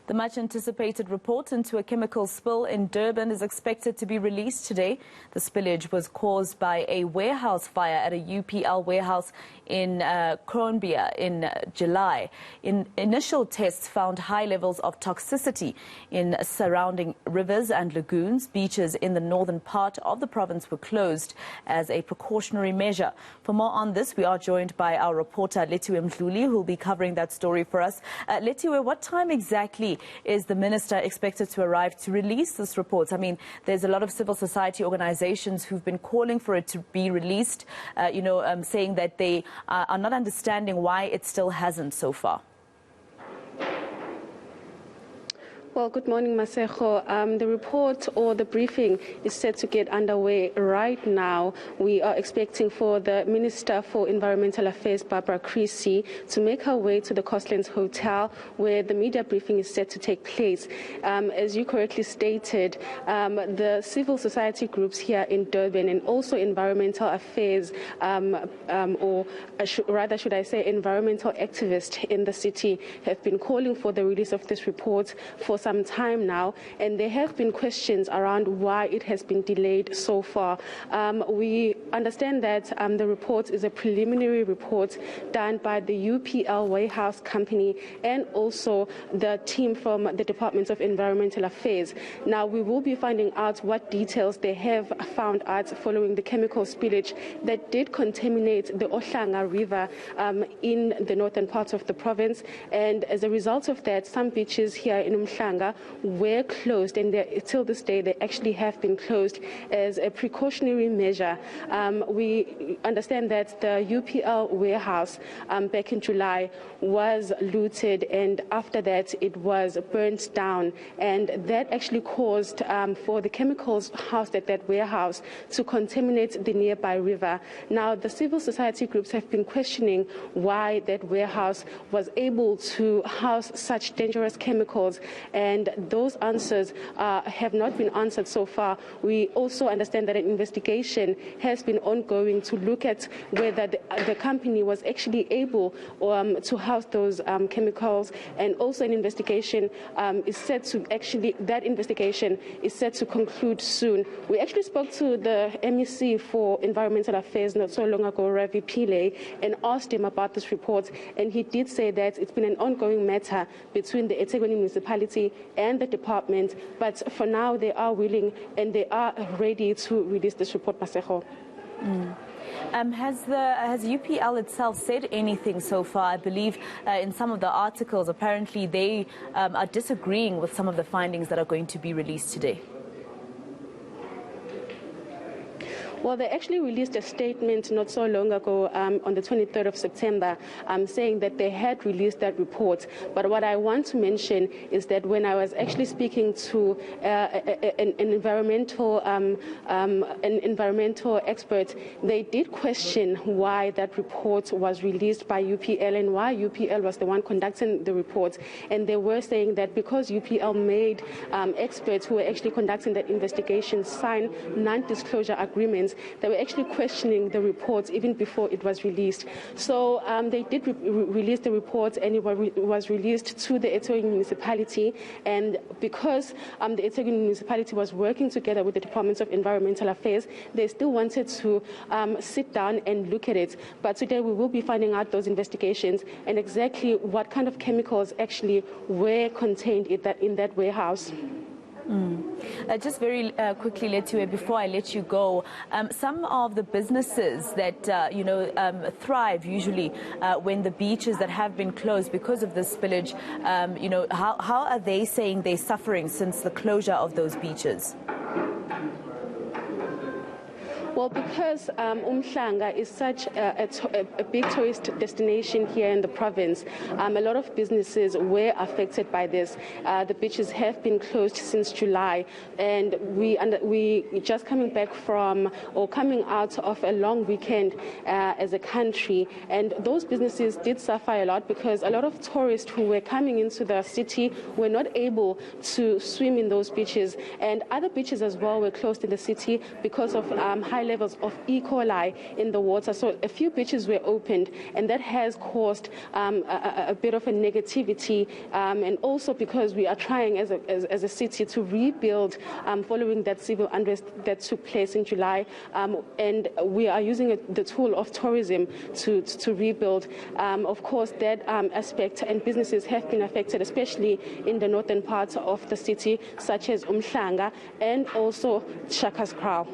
The much-anticipated report into a chemical spill in Durban is expected to be released today. The spillage was caused by a warehouse fire at a UPL warehouse in Cornubia in July. Initial tests found high levels of toxicity in surrounding rivers and lagoons. Beaches in the northern part of the province were closed as a precautionary measure. For more on this, we are joined by our reporter Lethiwe Mdluli, who will be covering that story for us. Lethiwe, what time exactly is the minister expected to arrive to release this report? I mean, there's a lot of civil society organizations who've been calling for it to be released, saying that they are not understanding why it still hasn't so far. Well, good morning, Masejo. The report or the briefing is set to get underway right now. We are expecting for the Minister for Environmental Affairs, Barbara Creasy, to make her way to the Coastlands Hotel, where the media briefing is set to take place. As you correctly stated, the civil society groups here in Durban and also environmental affairs, rather should I say environmental activists in the city, have been calling for the release of this report for some time now, and there have been questions around why it has been delayed so far. We understand that the report is a preliminary report done by the UPL Warehouse Company and also the team from the Department of Environmental Affairs. Now, we will be finding out what details they have found out following the chemical spillage that did contaminate the Ohlanga River in the northern parts of the province, and as a result of that, some beaches here in Umhlanga were closed, and till this day they actually have been closed as a precautionary measure. We understand that the UPL warehouse back in July was looted, and after that it was burnt down, and that actually caused for the chemicals housed at that warehouse to contaminate the nearby river. Now, the civil society groups have been questioning why that warehouse was able to house such dangerous chemicals, and those answers have not been answered so far. We also understand that an investigation has been ongoing to look at whether the company was actually able to house those chemicals, and also an investigation is set to conclude soon. We actually spoke to the MEC for Environmental Affairs not so long ago, Ravi Pillay, and asked him about this report, and he did say that it's been an ongoing matter between the eThekwini municipality and the department, but for now they are willing and they are ready to release this report, Masejo. Has UPL itself said anything so far? I believe in some of the articles, apparently they are disagreeing with some of the findings that are going to be released today. Well, they actually released a statement not so long ago on the 23rd of September saying that they had released that report. But what I want to mention is that when I was actually speaking to an environmental expert, they did question why that report was released by UPL and why UPL was the one conducting the report. And they were saying that because UPL made experts who were actually conducting that investigation sign non-disclosure agreements, they were actually questioning the report even before it was released. So they did release the report, and it was released to the eThekwini municipality. And because the eThekwini municipality was working together with the Department of Environmental Affairs, they still wanted to sit down and look at it. But today we will be finding out those investigations and exactly what kind of chemicals actually were contained in that warehouse. Just very quickly, Lethiwe, before I let you go, some of the businesses that thrive usually when the beaches that have been closed because of this spillage, how are they saying they're suffering since the closure of those beaches? Well, because Umhlanga is such a big tourist destination here in the province, a lot of businesses were affected by this. The beaches have been closed since July, and we just coming back from or coming out of a long weekend as a country, and those businesses did suffer a lot because a lot of tourists who were coming into the city were not able to swim in those beaches, and other beaches as well were closed in the city because of high levels of E. coli in the water. So a few beaches were opened, and that has caused a bit of a negativity, and also because we are trying as a city to rebuild following that civil unrest that took place in July, and we are using the tool of tourism to rebuild. Of course, that aspect and businesses have been affected, especially in the northern parts of the city, such as Umhlanga and also Shaka's Kraal.